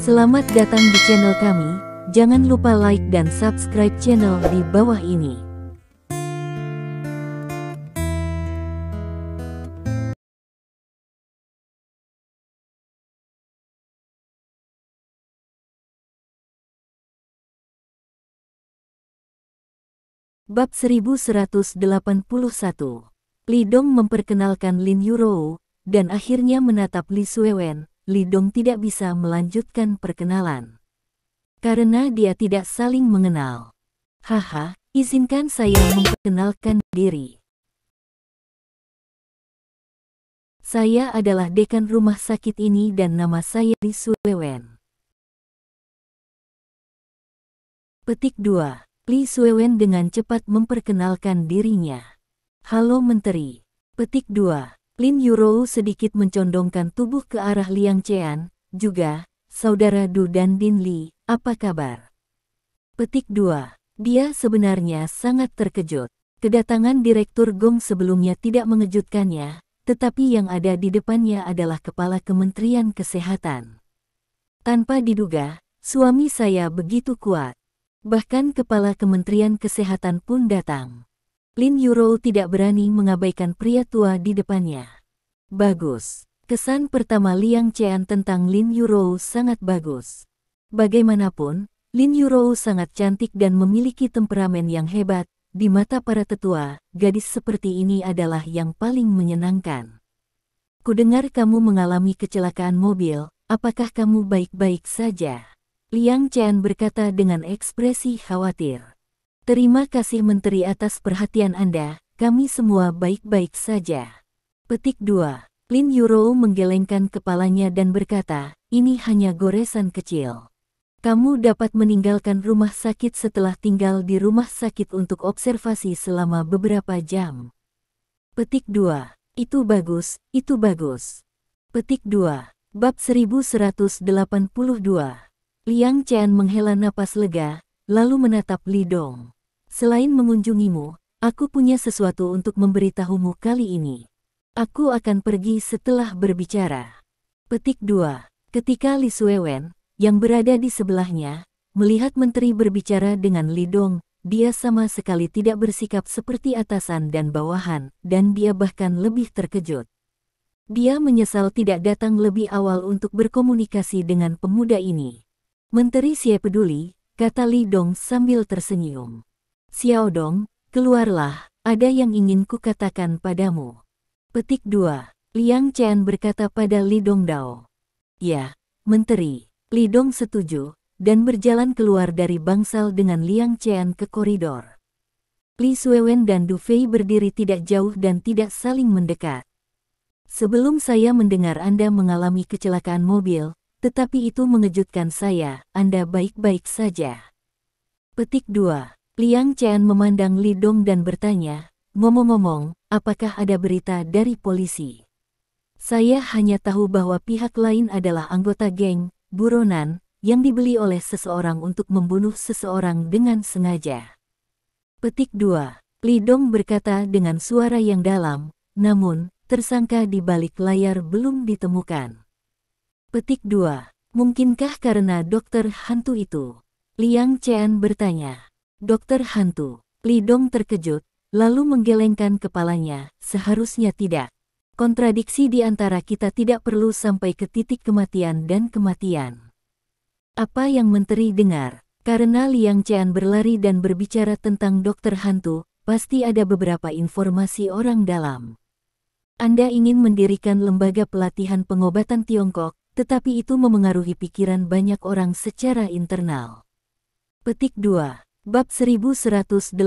Selamat datang di channel kami, jangan lupa like dan subscribe channel di bawah ini. Bab 1181. Li Dong memperkenalkan Lin Yurou, dan akhirnya menatap Li Suewen. Li Dong tidak bisa melanjutkan perkenalan karena dia tidak saling mengenal. Haha, izinkan saya memperkenalkan diri. Saya adalah dekan rumah sakit ini dan nama saya Li Suewen. Petik 2. Li Suewen dengan cepat memperkenalkan dirinya. Halo Menteri. Petik 2. Lin Yurou sedikit mencondongkan tubuh ke arah Liang Qian, juga, Saudara Du dan Din Li, apa kabar? Petik 2. Dia sebenarnya sangat terkejut. Kedatangan Direktur Gong sebelumnya tidak mengejutkannya, tetapi yang ada di depannya adalah Kepala Kementerian Kesehatan. Tanpa diduga, suami saya begitu kuat. Bahkan Kepala Kementerian Kesehatan pun datang. Lin Yurou tidak berani mengabaikan pria tua di depannya. Bagus. Kesan pertama Liang Qian tentang Lin Yurou sangat bagus. Bagaimanapun, Lin Yurou sangat cantik dan memiliki temperamen yang hebat. Di mata para tetua, gadis seperti ini adalah yang paling menyenangkan. Kudengar kamu mengalami kecelakaan mobil, apakah kamu baik-baik saja? Liang Qian berkata dengan ekspresi khawatir. Terima kasih Menteri atas perhatian Anda, kami semua baik-baik saja. Petik 2. Lin Yurou menggelengkan kepalanya dan berkata, ini hanya goresan kecil. Kamu dapat meninggalkan rumah sakit setelah tinggal di rumah sakit untuk observasi selama beberapa jam. Petik 2. Itu bagus, itu bagus. Petik 2. Bab 1182. Liang Qian menghela napas lega, lalu menatap Li Dong. Selain mengunjungimu, aku punya sesuatu untuk memberitahumu kali ini. Aku akan pergi setelah berbicara. Petik 2. Ketika Li Suewen, yang berada di sebelahnya, melihat menteri berbicara dengan Li Dong, dia sama sekali tidak bersikap seperti atasan dan bawahan, dan dia bahkan lebih terkejut. Dia menyesal tidak datang lebih awal untuk berkomunikasi dengan pemuda ini. Menteri Xie peduli, kata Li Dong sambil tersenyum. Xiao Dong, keluarlah, ada yang ingin kukatakan padamu. Petik 2. Liang Qian berkata pada Li Dong Dao. Ya, Menteri. Li Dong setuju, dan berjalan keluar dari bangsal dengan Liang Qian ke koridor. Li Suewen dan Du Fei berdiri tidak jauh dan tidak saling mendekat. Sebelum saya mendengar Anda mengalami kecelakaan mobil, tetapi itu mengejutkan saya, Anda baik-baik saja. Petik 2. Liang Qian memandang Li Dong dan bertanya, ngomong-ngomong, apakah ada berita dari polisi? Saya hanya tahu bahwa pihak lain adalah anggota geng, buronan, yang dibeli oleh seseorang untuk membunuh seseorang dengan sengaja. Petik 2. Li Dong berkata dengan suara yang dalam, namun, tersangka di balik layar belum ditemukan. Petik 2. Mungkinkah karena dokter hantu itu? Liang Qian bertanya. Dokter hantu. Li Dong terkejut, lalu menggelengkan kepalanya, seharusnya tidak. Kontradiksi di antara kita tidak perlu sampai ke titik kematian dan kematian. Apa yang menteri dengar? Karena Liang Qian berlari dan berbicara tentang dokter hantu, pasti ada beberapa informasi orang dalam. Anda ingin mendirikan lembaga pelatihan pengobatan Tiongkok, tetapi itu memengaruhi pikiran banyak orang secara internal. Petik 2. Bab 1183.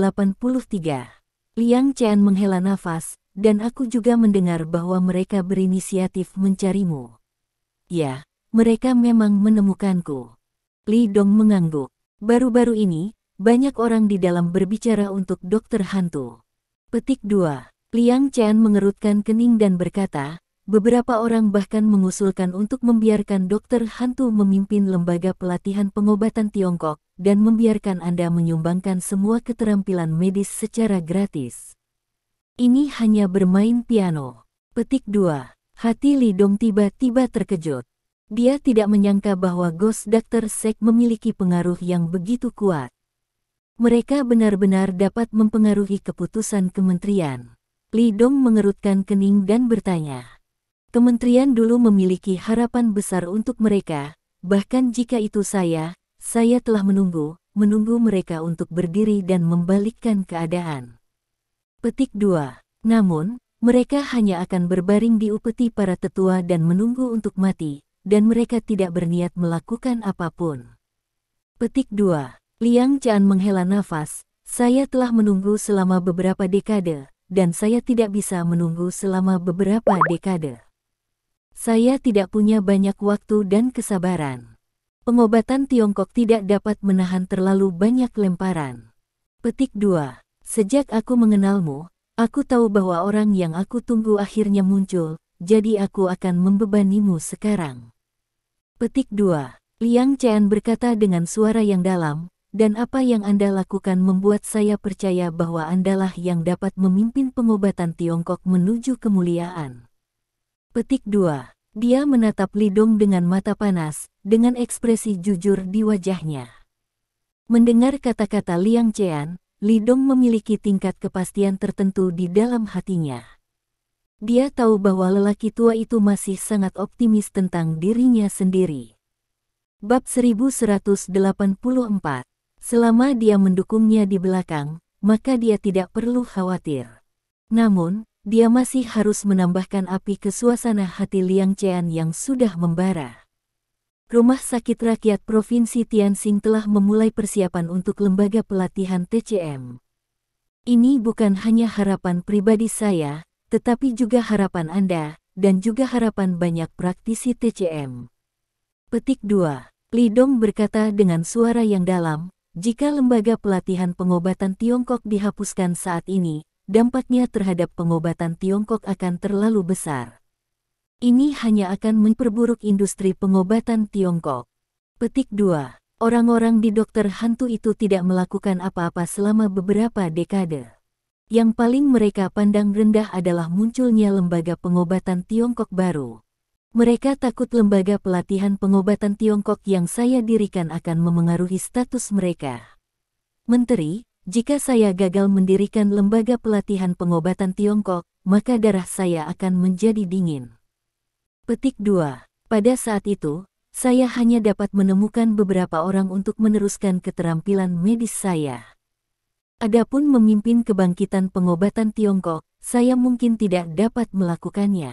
Liang Qian menghela nafas, dan aku juga mendengar bahwa mereka berinisiatif mencarimu. Ya, mereka memang menemukanku. Li Dong mengangguk. Baru-baru ini, banyak orang di dalam berbicara untuk dokter hantu. Petik 2. Liang Qian mengerutkan kening dan berkata, beberapa orang bahkan mengusulkan untuk membiarkan dokter hantu memimpin lembaga pelatihan pengobatan Tiongkok, dan membiarkan Anda menyumbangkan semua keterampilan medis secara gratis. Ini hanya bermain piano. Petik 2. Hati Li Dong tiba-tiba terkejut. Dia tidak menyangka bahwa Ghost Doctor Sek memiliki pengaruh yang begitu kuat. Mereka benar-benar dapat mempengaruhi keputusan kementerian. Li Dong mengerutkan kening dan bertanya. Kementerian dulu memiliki harapan besar untuk mereka, bahkan jika itu saya telah menunggu mereka untuk berdiri dan membalikkan keadaan. Petik 2. Namun, mereka hanya akan berbaring di upeti para tetua dan menunggu untuk mati, dan mereka tidak berniat melakukan apapun. Petik 2. Liang Qian menghela nafas, saya telah menunggu selama beberapa dekade, dan saya tidak bisa menunggu selama beberapa dekade. Saya tidak punya banyak waktu dan kesabaran. Pengobatan Tiongkok tidak dapat menahan terlalu banyak lemparan. Petik 2. Sejak aku mengenalmu, aku tahu bahwa orang yang aku tunggu akhirnya muncul, jadi aku akan membebanimu sekarang. Petik 2. Liang Qian berkata dengan suara yang dalam, dan apa yang Anda lakukan membuat saya percaya bahwa Andalah yang dapat memimpin pengobatan Tiongkok menuju kemuliaan. Petik 2. Dia menatap Li Dong dengan mata panas, dengan ekspresi jujur di wajahnya. Mendengar kata-kata Liang Qian, Li Dong memiliki tingkat kepastian tertentu di dalam hatinya. Dia tahu bahwa lelaki tua itu masih sangat optimis tentang dirinya sendiri. Bab 1184. Selama dia mendukungnya di belakang, maka dia tidak perlu khawatir. Namun, dia masih harus menambahkan api ke suasana hati Liang Qian yang sudah membara. Rumah Sakit Rakyat Provinsi Tianxing telah memulai persiapan untuk lembaga pelatihan TCM. Ini bukan hanya harapan pribadi saya, tetapi juga harapan Anda, dan juga harapan banyak praktisi TCM. Petik 2. Li Dong berkata dengan suara yang dalam, jika lembaga pelatihan pengobatan Tiongkok dihapuskan saat ini, dampaknya terhadap pengobatan Tiongkok akan terlalu besar. Ini hanya akan memperburuk industri pengobatan Tiongkok. Petik 2. Orang-orang di dokter hantu itu tidak melakukan apa-apa selama beberapa dekade. Yang paling mereka pandang rendah adalah munculnya lembaga pengobatan Tiongkok baru. Mereka takut lembaga pelatihan pengobatan Tiongkok yang saya dirikan akan memengaruhi status mereka. Menteri, jika saya gagal mendirikan lembaga pelatihan pengobatan Tiongkok, maka darah saya akan menjadi dingin. Petik 2. Pada saat itu, saya hanya dapat menemukan beberapa orang untuk meneruskan keterampilan medis saya. Adapun memimpin kebangkitan pengobatan Tiongkok, saya mungkin tidak dapat melakukannya.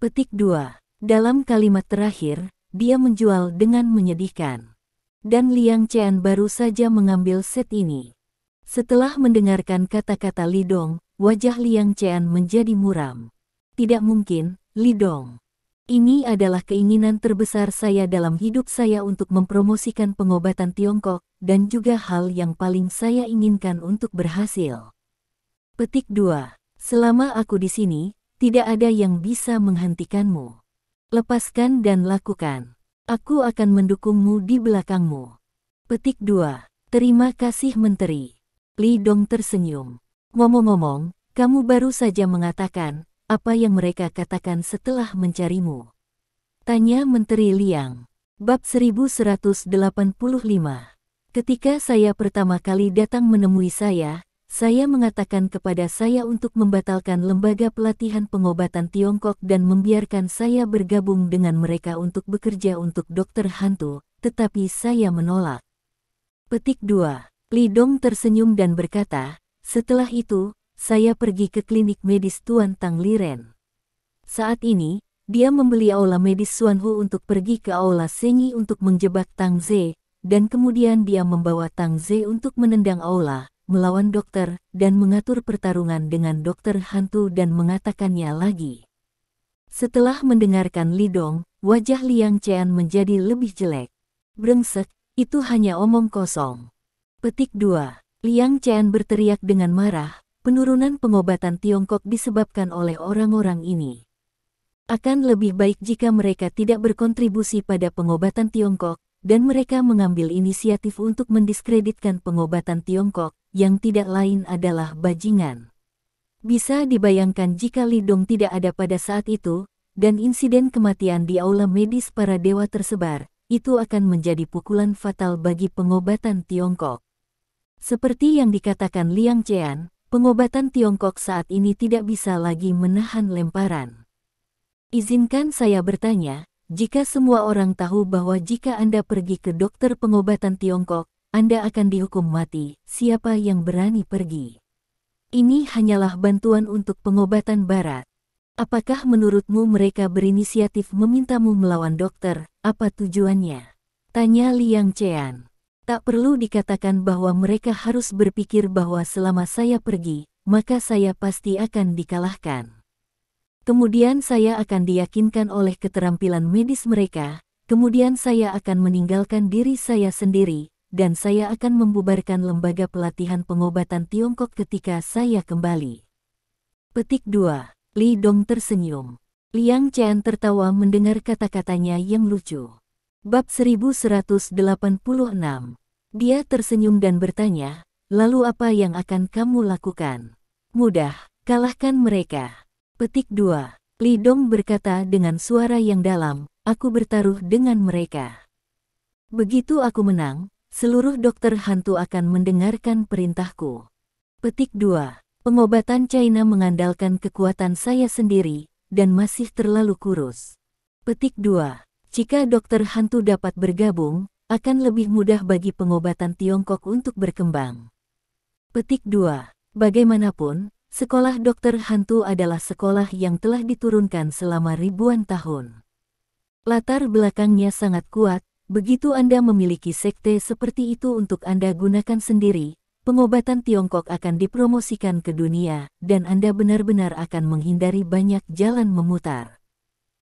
Petik 2. Dalam kalimat terakhir, dia menjual dengan menyedihkan. Dan Liang Qian baru saja mengambil set ini. Setelah mendengarkan kata-kata Li Dong, wajah Liang Qian menjadi muram. Tidak mungkin, Li Dong. Ini adalah keinginan terbesar saya dalam hidup saya untuk mempromosikan pengobatan Tiongkok, dan juga hal yang paling saya inginkan untuk berhasil. Petik 2. Selama aku di sini, tidak ada yang bisa menghentikanmu. Lepaskan dan lakukan. Aku akan mendukungmu di belakangmu. Petik 2. Terima kasih Menteri. Li Dong tersenyum. Ngomong-ngomong, kamu baru saja mengatakan, apa yang mereka katakan setelah mencarimu? Tanya Menteri Liang. Bab 1185. Ketika saya pertama kali datang menemui saya mengatakan kepada saya untuk membatalkan lembaga pelatihan pengobatan Tiongkok dan membiarkan saya bergabung dengan mereka untuk bekerja untuk dokter hantu, tetapi saya menolak. Petik 2. Li Dong tersenyum dan berkata, setelah itu, saya pergi ke klinik medis Tuan Tang Liren. Saat ini, dia membeli aula medis Xuanhu untuk pergi ke aula Senyi untuk menjebak Tang Ze, dan kemudian dia membawa Tang Ze untuk menendang aula, melawan dokter, dan mengatur pertarungan dengan dokter hantu dan mengatakannya lagi. Setelah mendengarkan Li Dong, wajah Liang Qian menjadi lebih jelek. Brengsek, itu hanya omong kosong. Petik 2. Liang Qian berteriak dengan marah, penurunan pengobatan Tiongkok disebabkan oleh orang-orang ini. Akan lebih baik jika mereka tidak berkontribusi pada pengobatan Tiongkok, dan mereka mengambil inisiatif untuk mendiskreditkan pengobatan Tiongkok, yang tidak lain adalah bajingan. Bisa dibayangkan jika Li Dong tidak ada pada saat itu, dan insiden kematian di aula medis para dewa tersebar, itu akan menjadi pukulan fatal bagi pengobatan Tiongkok. Seperti yang dikatakan Liang Qian, pengobatan Tiongkok saat ini tidak bisa lagi menahan lemparan. Izinkan saya bertanya, jika semua orang tahu bahwa jika Anda pergi ke dokter pengobatan Tiongkok, Anda akan dihukum mati, siapa yang berani pergi? Ini hanyalah bantuan untuk pengobatan barat. Apakah menurutmu mereka berinisiatif memintamu melawan dokter? Apa tujuannya? Tanya Liang Qian. Tak perlu dikatakan bahwa mereka harus berpikir bahwa selama saya pergi, maka saya pasti akan dikalahkan. Kemudian saya akan diyakinkan oleh keterampilan medis mereka, kemudian saya akan meninggalkan diri saya sendiri, dan saya akan membubarkan lembaga pelatihan pengobatan Tiongkok ketika saya kembali. Petik 2. Li Dong tersenyum. Liang Qian tertawa mendengar kata-katanya yang lucu. Bab 1186. Dia tersenyum dan bertanya, lalu apa yang akan kamu lakukan? Mudah, kalahkan mereka. Petik 2. Li Dong berkata dengan suara yang dalam, aku bertaruh dengan mereka. Begitu aku menang, seluruh dokter hantu akan mendengarkan perintahku. Petik 2. Pengobatan China mengandalkan kekuatan saya sendiri, dan masih terlalu kurus. Petik 2. Jika dokter hantu dapat bergabung, akan lebih mudah bagi pengobatan Tiongkok untuk berkembang. Petik 2. Bagaimanapun, sekolah dokter hantu adalah sekolah yang telah diturunkan selama ribuan tahun. Latar belakangnya sangat kuat, begitu Anda memiliki sekte seperti itu untuk Anda gunakan sendiri, pengobatan Tiongkok akan dipromosikan ke dunia, dan Anda benar-benar akan menghindari banyak jalan memutar.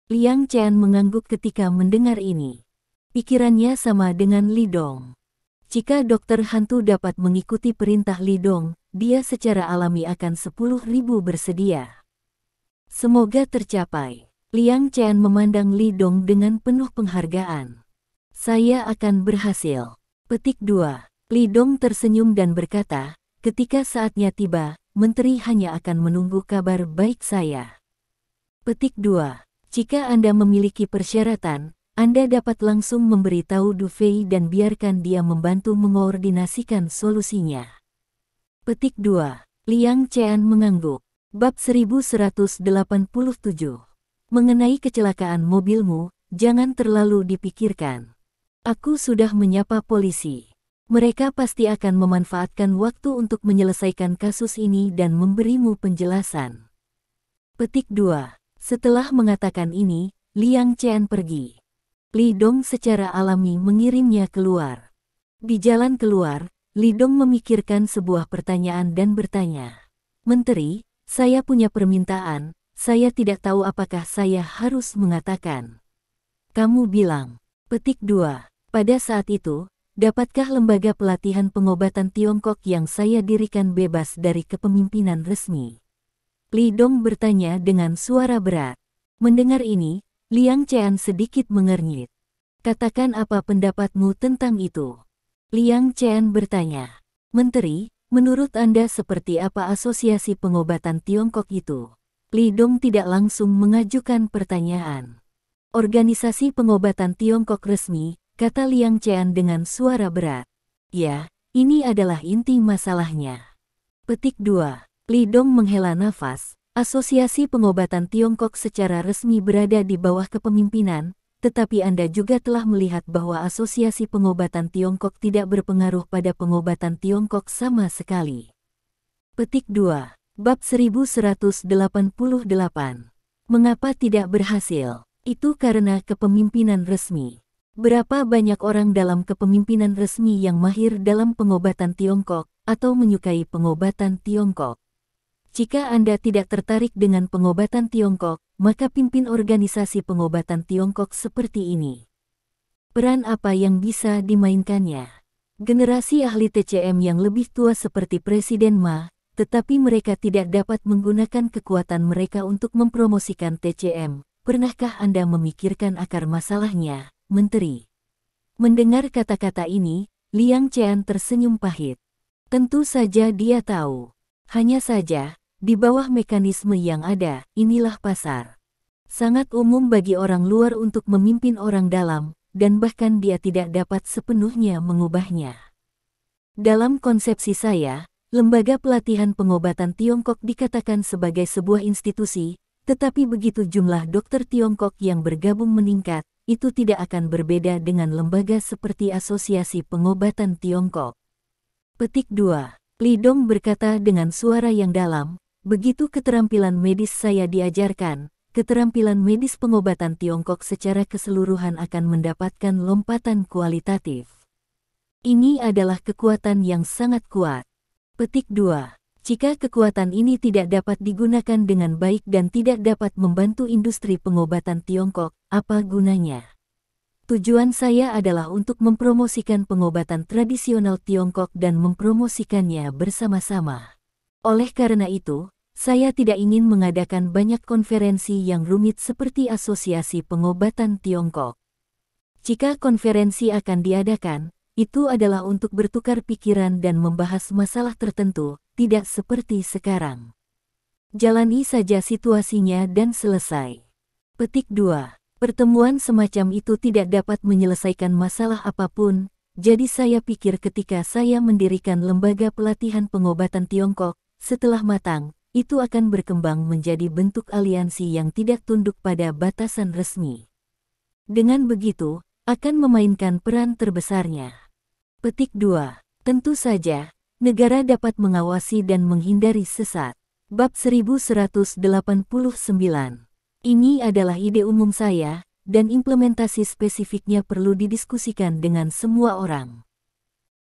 Liang Qian mengangguk ketika mendengar ini. Pikirannya sama dengan Li Dong. Jika dokter hantu dapat mengikuti perintah Li Dong, dia secara alami akan 10.000 bersedia. Semoga tercapai. Liang Qian memandang Li Dong dengan penuh penghargaan. Saya akan berhasil. Petik 2. Li Dong tersenyum dan berkata, ketika saatnya tiba, menteri hanya akan menunggu kabar baik saya. Petik 2. Jika Anda memiliki persyaratan, Anda dapat langsung memberitahu Du Fei dan biarkan dia membantu mengoordinasikan solusinya. Petik 2. Liang Qian mengangguk. Bab 1187. Mengenai kecelakaan mobilmu, jangan terlalu dipikirkan. Aku sudah menyapa polisi. Mereka pasti akan memanfaatkan waktu untuk menyelesaikan kasus ini dan memberimu penjelasan. Petik 2. Setelah mengatakan ini, Liang Qian pergi. Li Dong secara alami mengirimnya keluar. Di jalan keluar, Li Dong memikirkan sebuah pertanyaan dan bertanya, Menteri, saya punya permintaan, saya tidak tahu apakah saya harus mengatakan. Kamu bilang. Petik 2. Pada saat itu, dapatkah lembaga pelatihan pengobatan Tiongkok yang saya dirikan bebas dari kepemimpinan resmi? Li Dong bertanya dengan suara berat. Mendengar ini, Liang Qian sedikit mengernyit. Katakan apa pendapatmu tentang itu? Liang Qian bertanya. Menteri, menurut Anda seperti apa asosiasi pengobatan Tiongkok itu? Li Dong tidak langsung mengajukan pertanyaan. Organisasi pengobatan Tiongkok resmi, kata Liang Qian dengan suara berat. Ya, ini adalah inti masalahnya. Petik 2. Li Dong menghela nafas. Asosiasi pengobatan Tiongkok secara resmi berada di bawah kepemimpinan, tetapi Anda juga telah melihat bahwa asosiasi pengobatan Tiongkok tidak berpengaruh pada pengobatan Tiongkok sama sekali. Petik 2. Bab 1188. Mengapa tidak berhasil? Itu karena kepemimpinan resmi. Berapa banyak orang dalam kepemimpinan resmi yang mahir dalam pengobatan Tiongkok, atau menyukai pengobatan Tiongkok? Jika Anda tidak tertarik dengan pengobatan Tiongkok, maka pimpin organisasi pengobatan Tiongkok seperti ini. Peran apa yang bisa dimainkannya? Generasi ahli TCM yang lebih tua seperti Presiden Ma, tetapi mereka tidak dapat menggunakan kekuatan mereka untuk mempromosikan TCM. Pernahkah Anda memikirkan akar masalahnya, Menteri? Mendengar kata-kata ini, Liang Qian tersenyum pahit. Tentu saja dia tahu. Hanya saja, di bawah mekanisme yang ada, inilah pasar. Sangat umum bagi orang luar untuk memimpin orang dalam, dan bahkan dia tidak dapat sepenuhnya mengubahnya. Dalam konsepsi saya, lembaga pelatihan pengobatan Tiongkok dikatakan sebagai sebuah institusi, tetapi begitu jumlah dokter Tiongkok yang bergabung meningkat, itu tidak akan berbeda dengan lembaga seperti Asosiasi Pengobatan Tiongkok. Petik 2. Li Dong berkata dengan suara yang dalam, begitu keterampilan medis saya diajarkan, keterampilan medis pengobatan Tiongkok secara keseluruhan akan mendapatkan lompatan kualitatif. Ini adalah kekuatan yang sangat kuat. Petik 2. Jika kekuatan ini tidak dapat digunakan dengan baik dan tidak dapat membantu industri pengobatan Tiongkok, apa gunanya? Tujuan saya adalah untuk mempromosikan pengobatan tradisional Tiongkok dan mempromosikannya bersama-sama. Oleh karena itu, saya tidak ingin mengadakan banyak konferensi yang rumit seperti Asosiasi Pengobatan Tiongkok. Jika konferensi akan diadakan, itu adalah untuk bertukar pikiran dan membahas masalah tertentu, tidak seperti sekarang. Jalani saja situasinya dan selesai. Petik 2. Pertemuan semacam itu tidak dapat menyelesaikan masalah apapun, jadi saya pikir ketika saya mendirikan lembaga pelatihan pengobatan Tiongkok, setelah matang, itu akan berkembang menjadi bentuk aliansi yang tidak tunduk pada batasan resmi. Dengan begitu, akan memainkan peran terbesarnya. Petik 2. Tentu saja, negara dapat mengawasi dan menghindari sesat. Bab 1189. Ini adalah ide umum saya, dan implementasi spesifiknya perlu didiskusikan dengan semua orang.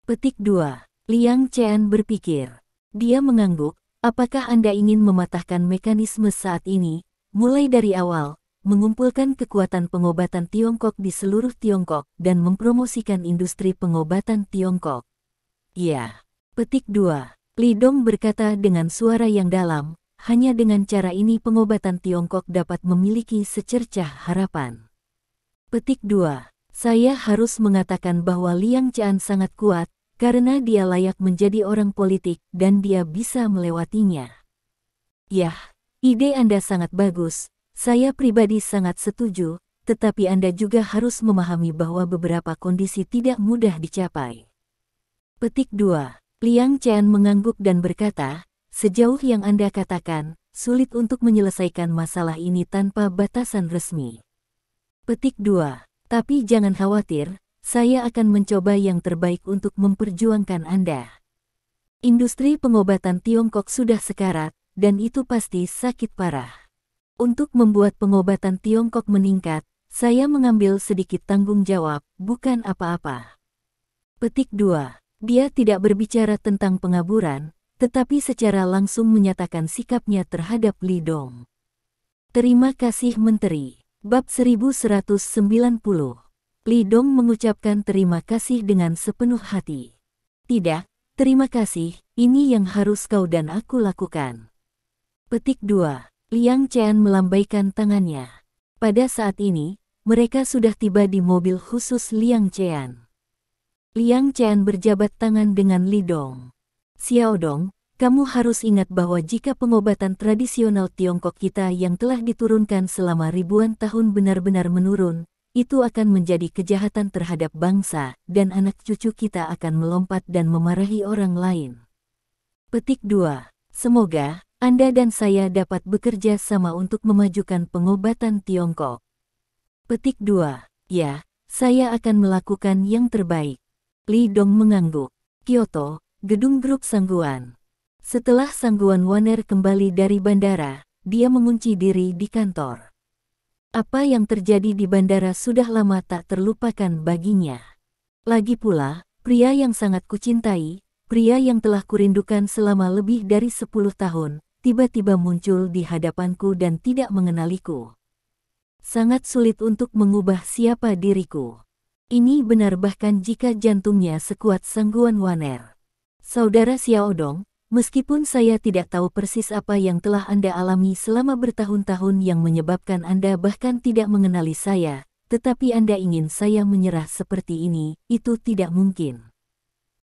Petik 2. Liang Qian berpikir. Dia mengangguk, apakah Anda ingin mematahkan mekanisme saat ini, mulai dari awal, mengumpulkan kekuatan pengobatan Tiongkok di seluruh Tiongkok dan mempromosikan industri pengobatan Tiongkok? Ya. Petik 2. Li Dong berkata dengan suara yang dalam, hanya dengan cara ini pengobatan Tiongkok dapat memiliki secercah harapan. Petik 2. Saya harus mengatakan bahwa Liang Qian sangat kuat, karena dia layak menjadi orang politik dan dia bisa melewatinya. Yah, ide Anda sangat bagus. Saya pribadi sangat setuju, tetapi Anda juga harus memahami bahwa beberapa kondisi tidak mudah dicapai. Petik 2. Liang Qian mengangguk dan berkata, sejauh yang Anda katakan, sulit untuk menyelesaikan masalah ini tanpa batasan resmi. Petik 2. Tapi jangan khawatir, saya akan mencoba yang terbaik untuk memperjuangkan Anda. Industri pengobatan Tiongkok sudah sekarat, dan itu pasti sakit parah. Untuk membuat pengobatan Tiongkok meningkat, saya mengambil sedikit tanggung jawab, bukan apa-apa. Petik 2. Dia tidak berbicara tentang pengaburan, tetapi secara langsung menyatakan sikapnya terhadap Li Dong. Terima kasih Menteri. Bab 1190. Li Dong mengucapkan terima kasih dengan sepenuh hati. Tidak, terima kasih, ini yang harus kau dan aku lakukan. Petik 2. Liang Qian melambaikan tangannya. Pada saat ini, mereka sudah tiba di mobil khusus Liang Qian. Liang Qian berjabat tangan dengan Li Dong. Xiao Dong, kamu harus ingat bahwa jika pengobatan tradisional Tiongkok kita yang telah diturunkan selama ribuan tahun benar-benar menurun, itu akan menjadi kejahatan terhadap bangsa, dan anak cucu kita akan melompat dan memarahi orang lain. Petik 2. Semoga Anda dan saya dapat bekerja sama untuk memajukan pengobatan Tiongkok. Petik 2. Ya, saya akan melakukan yang terbaik. Li Dong mengangguk. Kyoto, gedung grup Sangguan. Setelah Sangguan Waner kembali dari bandara, dia mengunci diri di kantor. Apa yang terjadi di bandara sudah lama tak terlupakan baginya. Lagi pula, pria yang sangat kucintai, pria yang telah kurindukan selama lebih dari 10 tahun, tiba-tiba muncul di hadapanku dan tidak mengenaliku. Sangat sulit untuk mengubah siapa diriku. Ini benar bahkan jika jantungnya sekuat Sangguan Waner. Saudara Xiao Dong, meskipun saya tidak tahu persis apa yang telah Anda alami selama bertahun-tahun yang menyebabkan Anda bahkan tidak mengenali saya, tetapi Anda ingin saya menyerah seperti ini, itu tidak mungkin.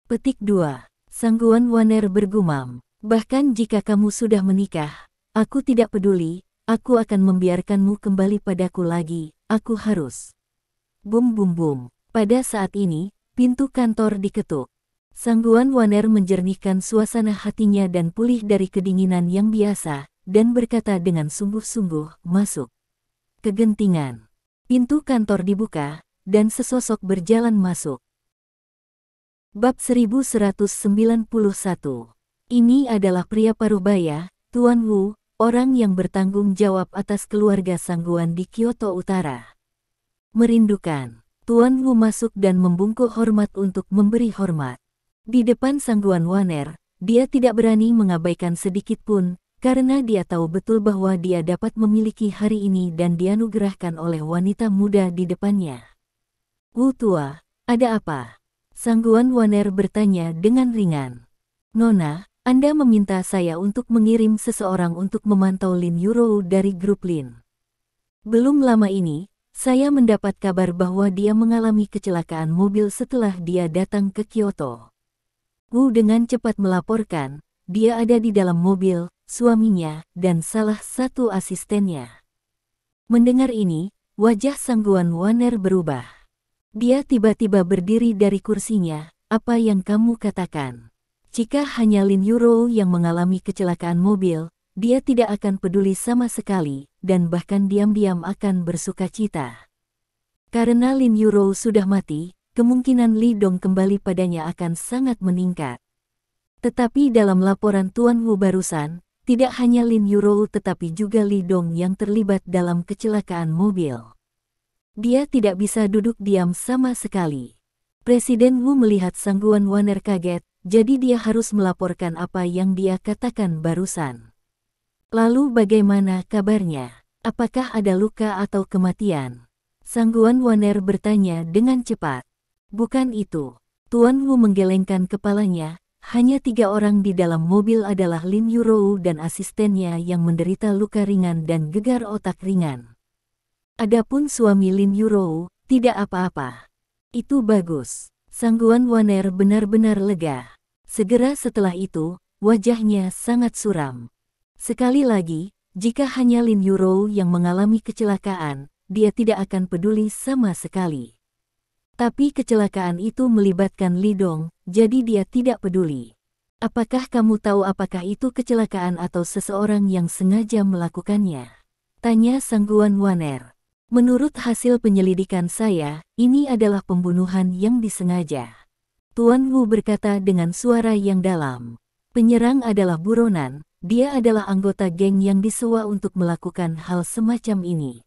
Petik 2. Sangguan Waner bergumam. Bahkan jika kamu sudah menikah, aku tidak peduli, aku akan membiarkanmu kembali padaku lagi, aku harus. Bum bum bum. Pada saat ini, pintu kantor diketuk. Sangguan Waner menjernihkan suasana hatinya dan pulih dari kedinginan yang biasa, dan berkata dengan sungguh-sungguh, masuk. Kegentingan. Pintu kantor dibuka, dan sesosok berjalan masuk. Bab 1191. Ini adalah pria parubaya, Tuan Wu, orang yang bertanggung jawab atas keluarga Sangguan di Kyoto Utara. Merindukan. Tuan Wu masuk dan membungkuk hormat untuk memberi hormat. Di depan Sangguan Waner, dia tidak berani mengabaikan sedikit pun, karena dia tahu betul bahwa dia dapat memiliki hari ini dan dianugerahkan oleh wanita muda di depannya. Wu tua, ada apa? Sangguan Waner bertanya dengan ringan. Nona, Anda meminta saya untuk mengirim seseorang untuk memantau Lin Yurou dari grup Lin. Belum lama ini, saya mendapat kabar bahwa dia mengalami kecelakaan mobil setelah dia datang ke Kyoto. Wu dengan cepat melaporkan, dia ada di dalam mobil, suaminya, dan salah satu asistennya. Mendengar ini, wajah Sangguan Waner berubah. Dia tiba-tiba berdiri dari kursinya, apa yang kamu katakan? Jika hanya Lin Yurou yang mengalami kecelakaan mobil, dia tidak akan peduli sama sekali, dan bahkan diam-diam akan bersukacita. Karena Lin Yurou sudah mati, kemungkinan Li Dong kembali padanya akan sangat meningkat. Tetapi dalam laporan Tuan Wu barusan, tidak hanya Lin Yurou tetapi juga Li Dong yang terlibat dalam kecelakaan mobil. Dia tidak bisa duduk diam sama sekali. Presiden Wu melihat Sangguan Waner kaget, jadi dia harus melaporkan apa yang dia katakan barusan. Lalu bagaimana kabarnya? Apakah ada luka atau kematian? Sangguan Waner bertanya dengan cepat. Bukan itu. Tuan Wu menggelengkan kepalanya. Hanya 3 orang di dalam mobil adalah Lin Yurou dan asistennya yang menderita luka ringan dan gegar otak ringan. Adapun suami Lin Yurou, tidak apa-apa. Itu bagus. Sangguan Waner benar-benar lega. Segera setelah itu, wajahnya sangat suram. Sekali lagi, jika hanya Lin Yurou yang mengalami kecelakaan, dia tidak akan peduli sama sekali. Tapi kecelakaan itu melibatkan Li Dong, jadi dia tidak peduli. Apakah kamu tahu apakah itu kecelakaan atau seseorang yang sengaja melakukannya? Tanya Sangguan Waner. Menurut hasil penyelidikan saya, ini adalah pembunuhan yang disengaja. Tuan Wu berkata dengan suara yang dalam. Penyerang adalah buronan, dia adalah anggota geng yang disewa untuk melakukan hal semacam ini.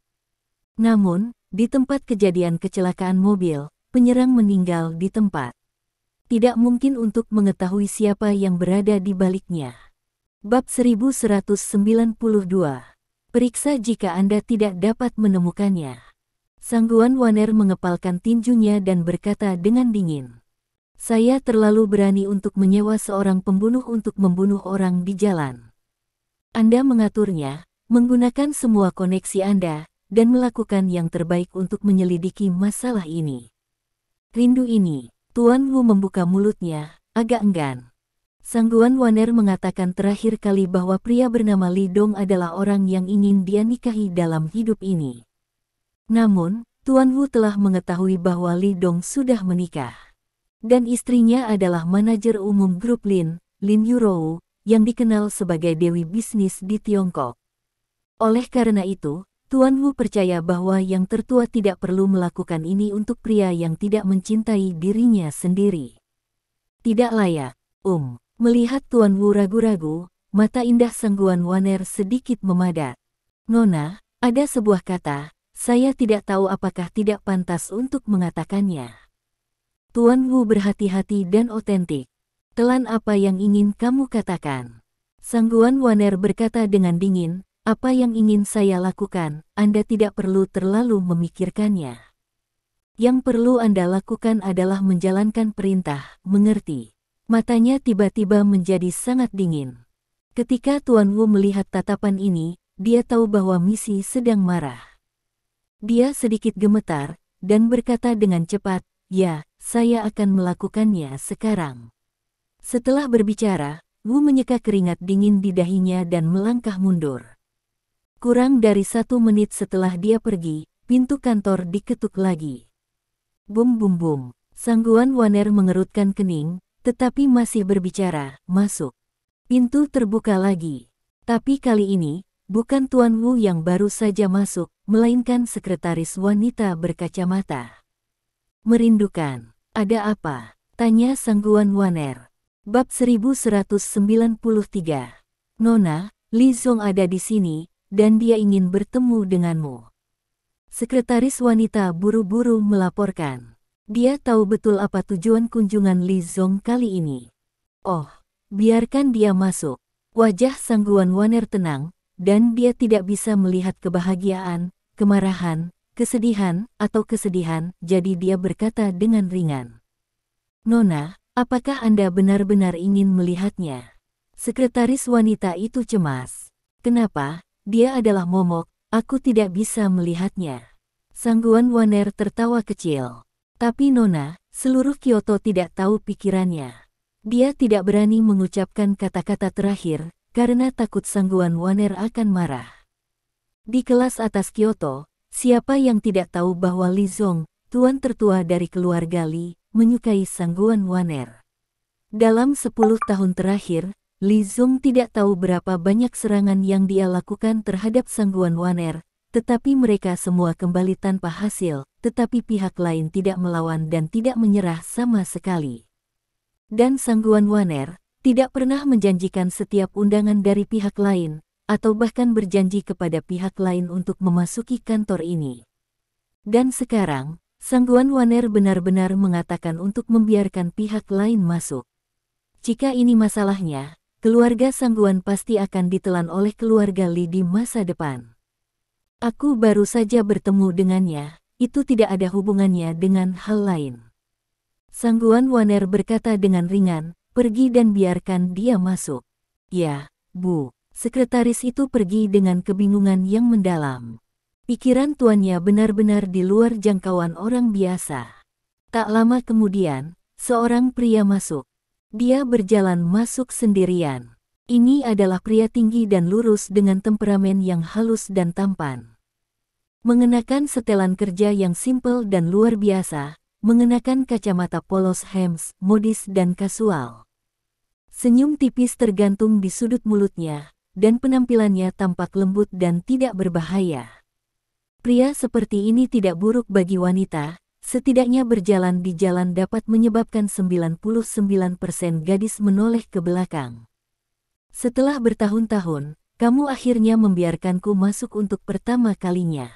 Namun, di tempat kejadian kecelakaan mobil, penyerang meninggal di tempat. Tidak mungkin untuk mengetahui siapa yang berada di baliknya. Bab 1192. Periksa jika Anda tidak dapat menemukannya. Sangguan Waner mengepalkan tinjunya dan berkata dengan dingin. Saya terlalu berani untuk menyewa seorang pembunuh untuk membunuh orang di jalan. Anda mengaturnya, menggunakan semua koneksi Anda, dan melakukan yang terbaik untuk menyelidiki masalah ini. Rindu ini, Tuan Wu membuka mulutnya, agak enggan. Sangguan Waner mengatakan terakhir kali bahwa pria bernama Li Dong adalah orang yang ingin dia nikahi dalam hidup ini. Namun, Tuan Wu telah mengetahui bahwa Li Dong sudah menikah. Dan istrinya adalah manajer umum grup Lin, Lin Yurou, yang dikenal sebagai Dewi Bisnis di Tiongkok. Oleh karena itu, Tuan Wu percaya bahwa yang tertua tidak perlu melakukan ini untuk pria yang tidak mencintai dirinya sendiri. Tidak layak, Melihat Tuan Wu ragu-ragu, mata indah Sangguan Waner sedikit memadat. Nona, ada sebuah kata, saya tidak tahu apakah tidak pantas untuk mengatakannya. Tuan Wu berhati-hati dan otentik. Telan apa yang ingin kamu katakan? Sangguan Waner berkata dengan dingin, apa yang ingin saya lakukan, Anda tidak perlu terlalu memikirkannya. Yang perlu Anda lakukan adalah menjalankan perintah, mengerti? Matanya tiba-tiba menjadi sangat dingin. Ketika Tuan Wu melihat tatapan ini, dia tahu bahwa misi sedang marah. Dia sedikit gemetar, dan berkata dengan cepat, ya, saya akan melakukannya sekarang. Setelah berbicara, Wu menyeka keringat dingin di dahinya dan melangkah mundur. Kurang dari 1 menit setelah dia pergi, pintu kantor diketuk lagi. Bum bum bum. Sangguan Waner mengerutkan kening, tetapi masih berbicara, masuk. Pintu terbuka lagi. Tapi kali ini, bukan Tuan Wu yang baru saja masuk, melainkan sekretaris wanita berkacamata. Merindukan. Ada apa? Tanya Sangguan Waner. Bab 1193. Nona, Li Zong ada di sini, dan dia ingin bertemu denganmu. Sekretaris wanita buru-buru melaporkan. Dia tahu betul apa tujuan kunjungan Li Zong kali ini. Oh, biarkan dia masuk. Wajah Sangguan Waner tenang, dan dia tidak bisa melihat kebahagiaan, kemarahan, kesedihan, atau kesedihan, jadi dia berkata dengan ringan. Nona, apakah Anda benar-benar ingin melihatnya? Sekretaris wanita itu cemas. Kenapa? Dia adalah momok, aku tidak bisa melihatnya. Sangguan Waner tertawa kecil. Tapi Nona, seluruh Kyoto tidak tahu pikirannya. Dia tidak berani mengucapkan kata-kata terakhir, karena takut Sangguan Waner akan marah. Di kelas atas Kyoto, siapa yang tidak tahu bahwa Li Zong, tuan tertua dari keluarga Li, menyukai Sangguan Waner. Dalam 10 tahun terakhir, Li Zong tidak tahu berapa banyak serangan yang dia lakukan terhadap Sangguan Waner, tetapi mereka semua kembali tanpa hasil, tetapi pihak lain tidak melawan dan tidak menyerah sama sekali. Dan Sangguan Waner tidak pernah menjanjikan setiap undangan dari pihak lain, atau bahkan berjanji kepada pihak lain untuk memasuki kantor ini. Dan sekarang, Sangguan Waner benar-benar mengatakan untuk membiarkan pihak lain masuk. Jika ini masalahnya, keluarga Sangguan pasti akan ditelan oleh keluarga Li di masa depan. Aku baru saja bertemu dengannya, itu tidak ada hubungannya dengan hal lain. Sangguan Waner berkata dengan ringan, pergi dan biarkan dia masuk. Ya, Bu. Sekretaris itu pergi dengan kebingungan yang mendalam. Pikiran tuannya benar-benar di luar jangkauan orang biasa. Tak lama kemudian, seorang pria masuk. Dia berjalan masuk sendirian. Ini adalah pria tinggi dan lurus dengan temperamen yang halus dan tampan. Mengenakan setelan kerja yang simpel dan luar biasa, mengenakan kacamata polos hems, modis dan kasual. Senyum tipis tergantung di sudut mulutnya, dan penampilannya tampak lembut dan tidak berbahaya. Pria seperti ini tidak buruk bagi wanita, setidaknya berjalan di jalan dapat menyebabkan 99% gadis menoleh ke belakang. Setelah bertahun-tahun, kamu akhirnya membiarkanku masuk untuk pertama kalinya.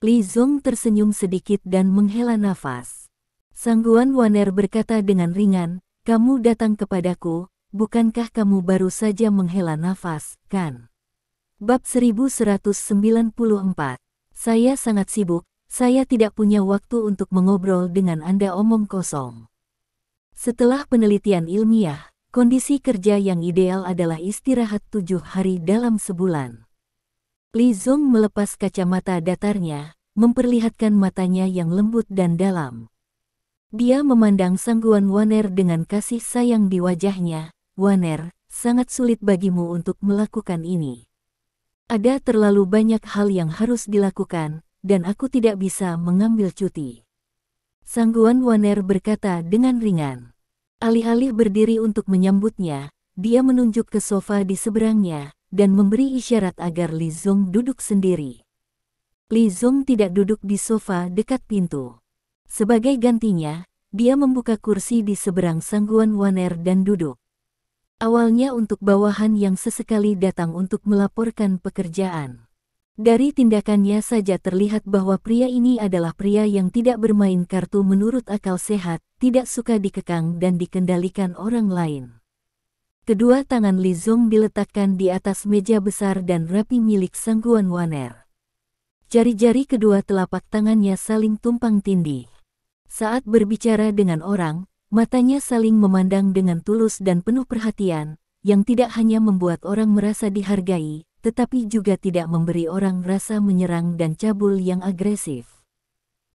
Li Zong tersenyum sedikit dan menghela nafas. Sangguan Waner berkata dengan ringan, kamu datang kepadaku, bukankah kamu baru saja menghela nafas, kan? Bab 1194. Saya sangat sibuk, saya tidak punya waktu untuk mengobrol dengan Anda omong kosong. Setelah penelitian ilmiah, kondisi kerja yang ideal adalah istirahat 7 hari dalam sebulan. Li Zong melepas kacamata datarnya, memperlihatkan matanya yang lembut dan dalam. Dia memandang Sangguan Waner dengan kasih sayang di wajahnya. Waner, sangat sulit bagimu untuk melakukan ini. Ada terlalu banyak hal yang harus dilakukan, dan aku tidak bisa mengambil cuti. Sangguan Waner berkata dengan ringan. Alih-alih berdiri untuk menyambutnya, dia menunjuk ke sofa di seberangnya, dan memberi isyarat agar Li Zong duduk sendiri. Li Zong tidak duduk di sofa dekat pintu. Sebagai gantinya, dia membuka kursi di seberang Sangguan Waner dan duduk. Awalnya untuk bawahan yang sesekali datang untuk melaporkan pekerjaan. Dari tindakannya saja terlihat bahwa pria ini adalah pria yang tidak bermain kartu menurut akal sehat, tidak suka dikekang dan dikendalikan orang lain. Kedua tangan Li Zong diletakkan di atas meja besar dan rapi milik Sangguan Waner. Jari-jari kedua telapak tangannya saling tumpang tindih. Saat berbicara dengan orang, matanya saling memandang dengan tulus dan penuh perhatian, yang tidak hanya membuat orang merasa dihargai, tetapi juga tidak memberi orang rasa menyerang dan cabul yang agresif.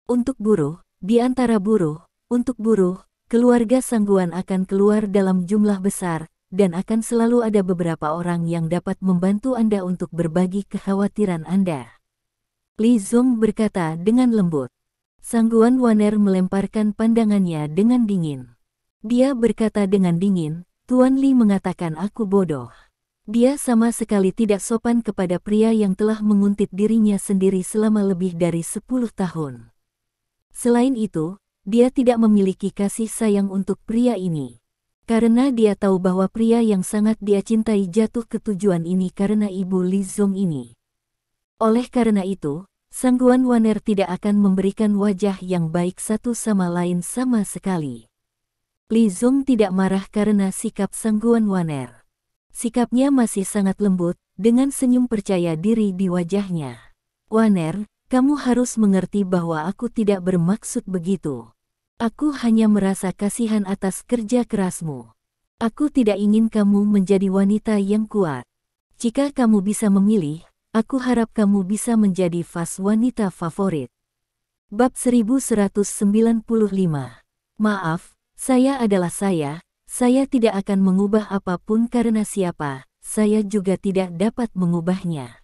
Untuk buruh, di antara buruh, untuk buruh, keluarga Sangguan akan keluar dalam jumlah besar, dan akan selalu ada beberapa orang yang dapat membantu Anda untuk berbagi kekhawatiran Anda. Li Zong berkata dengan lembut. Sangguan Waner melemparkan pandangannya dengan dingin. Dia berkata dengan dingin, Tuan Li mengatakan aku bodoh. Dia sama sekali tidak sopan kepada pria yang telah menguntit dirinya sendiri selama lebih dari 10 tahun. Selain itu, dia tidak memiliki kasih sayang untuk pria ini. Karena dia tahu bahwa pria yang sangat dia cintai jatuh ke tujuan ini karena ibu Li Zong ini. Oleh karena itu, Sangguan Waner tidak akan memberikan wajah yang baik satu sama lain sama sekali. Li Zong tidak marah karena sikap Sangguan Waner. Sikapnya masih sangat lembut, dengan senyum percaya diri di wajahnya. Waner, kamu harus mengerti bahwa aku tidak bermaksud begitu. Aku hanya merasa kasihan atas kerja kerasmu. Aku tidak ingin kamu menjadi wanita yang kuat. Jika kamu bisa memilih, aku harap kamu bisa menjadi wanita favorit. Bab 1195. Maaf, saya adalah saya tidak akan mengubah apapun karena siapa, saya juga tidak dapat mengubahnya.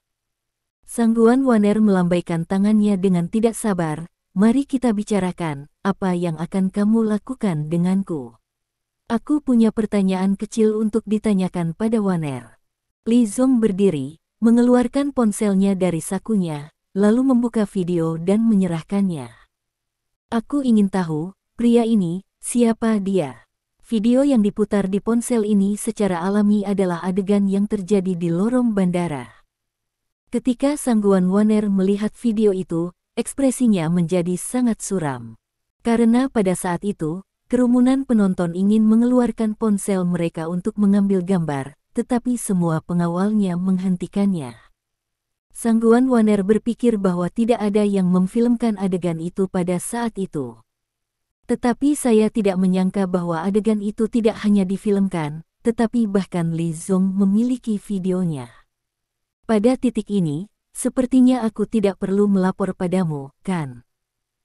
Sangguan Waner melambaikan tangannya dengan tidak sabar, mari kita bicarakan, apa yang akan kamu lakukan denganku. Aku punya pertanyaan kecil untuk ditanyakan pada Waner. Li Zong berdiri, mengeluarkan ponselnya dari sakunya, lalu membuka video dan menyerahkannya. Aku ingin tahu, pria ini, siapa dia? Video yang diputar di ponsel ini secara alami adalah adegan yang terjadi di lorong bandara. Ketika Sangguan Waner melihat video itu, ekspresinya menjadi sangat suram. Karena pada saat itu, kerumunan penonton ingin mengeluarkan ponsel mereka untuk mengambil gambar, tetapi semua pengawalnya menghentikannya. Sangguan Waner berpikir bahwa tidak ada yang memfilmkan adegan itu pada saat itu. Tetapi saya tidak menyangka bahwa adegan itu tidak hanya difilmkan, tetapi bahkan Li Zong memiliki videonya. Pada titik ini, sepertinya aku tidak perlu melapor padamu, kan?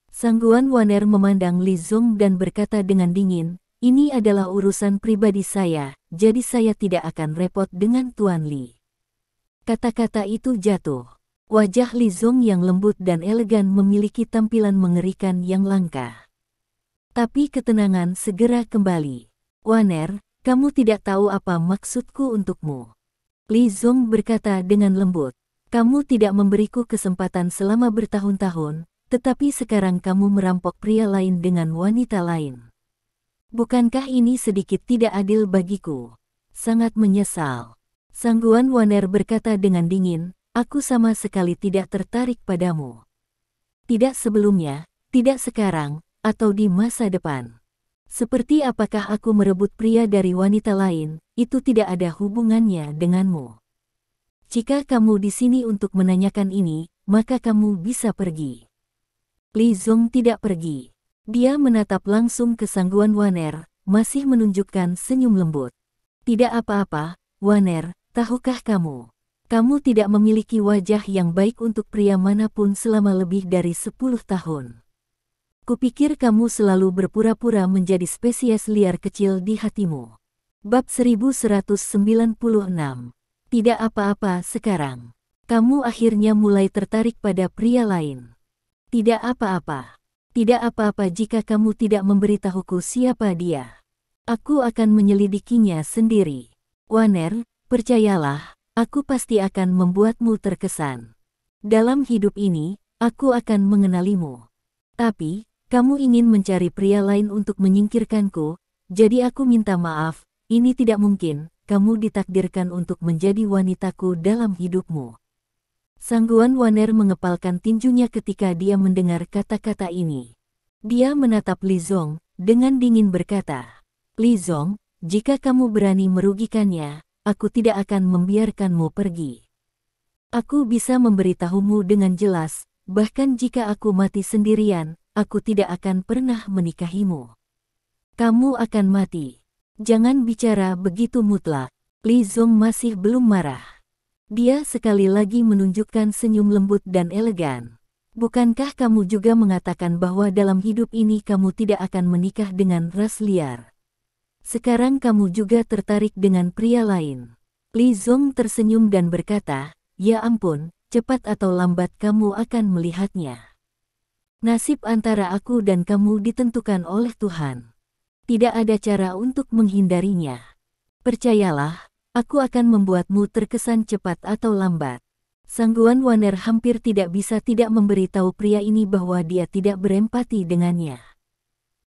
Sangguan Waner memandang Li Zong dan berkata dengan dingin, ini adalah urusan pribadi saya, jadi saya tidak akan repot dengan Tuan Li. Kata-kata itu jatuh. Wajah Li Zong yang lembut dan elegan memiliki tampilan mengerikan yang langka. Tapi ketenangan segera kembali. Waner, kamu tidak tahu apa maksudku untukmu. Li Zong berkata dengan lembut. Kamu tidak memberiku kesempatan selama bertahun-tahun, tetapi sekarang kamu merampok pria lain dengan wanita lain. Bukankah ini sedikit tidak adil bagiku? Sangat menyesal. Sangguan Waner berkata dengan dingin, aku sama sekali tidak tertarik padamu. Tidak sebelumnya, tidak sekarang, atau di masa depan. Seperti apakah aku merebut pria dari wanita lain, itu tidak ada hubungannya denganmu. Jika kamu di sini untuk menanyakan ini, maka kamu bisa pergi. Li Zong tidak pergi. Dia menatap langsung ke Sangguan Waner, masih menunjukkan senyum lembut. Tidak apa-apa, Waner, tahukah kamu? Kamu tidak memiliki wajah yang baik untuk pria manapun selama lebih dari 10 tahun. Kupikir kamu selalu berpura-pura menjadi spesies liar kecil di hatimu. Bab 1196. Tidak apa-apa sekarang. Kamu akhirnya mulai tertarik pada pria lain. Tidak apa-apa. Tidak apa-apa jika kamu tidak memberitahuku siapa dia. Aku akan menyelidikinya sendiri. Waner, percayalah, aku pasti akan membuatmu terkesan. Dalam hidup ini, aku akan mengenalimu. Tapi, kamu ingin mencari pria lain untuk menyingkirkanku, jadi aku minta maaf, ini tidak mungkin, kamu ditakdirkan untuk menjadi wanitaku dalam hidupmu. Sangguan Waner mengepalkan tinjunya ketika dia mendengar kata-kata ini. Dia menatap Li Zong, dengan dingin berkata, Li Zong, jika kamu berani merugikannya, aku tidak akan membiarkanmu pergi. Aku bisa memberitahumu dengan jelas, bahkan jika aku mati sendirian, aku tidak akan pernah menikahimu. Kamu akan mati. Jangan bicara begitu mutlak. Li Zong masih belum marah. Dia sekali lagi menunjukkan senyum lembut dan elegan. Bukankah kamu juga mengatakan bahwa dalam hidup ini kamu tidak akan menikah dengan ras liar? Sekarang kamu juga tertarik dengan pria lain. Li Zong tersenyum dan berkata, ya ampun, cepat atau lambat kamu akan melihatnya. Nasib antara aku dan kamu ditentukan oleh Tuhan. Tidak ada cara untuk menghindarinya. Percayalah, aku akan membuatmu terkesan cepat atau lambat. Sangguan Waner hampir tidak bisa tidak memberitahu pria ini bahwa dia tidak berempati dengannya.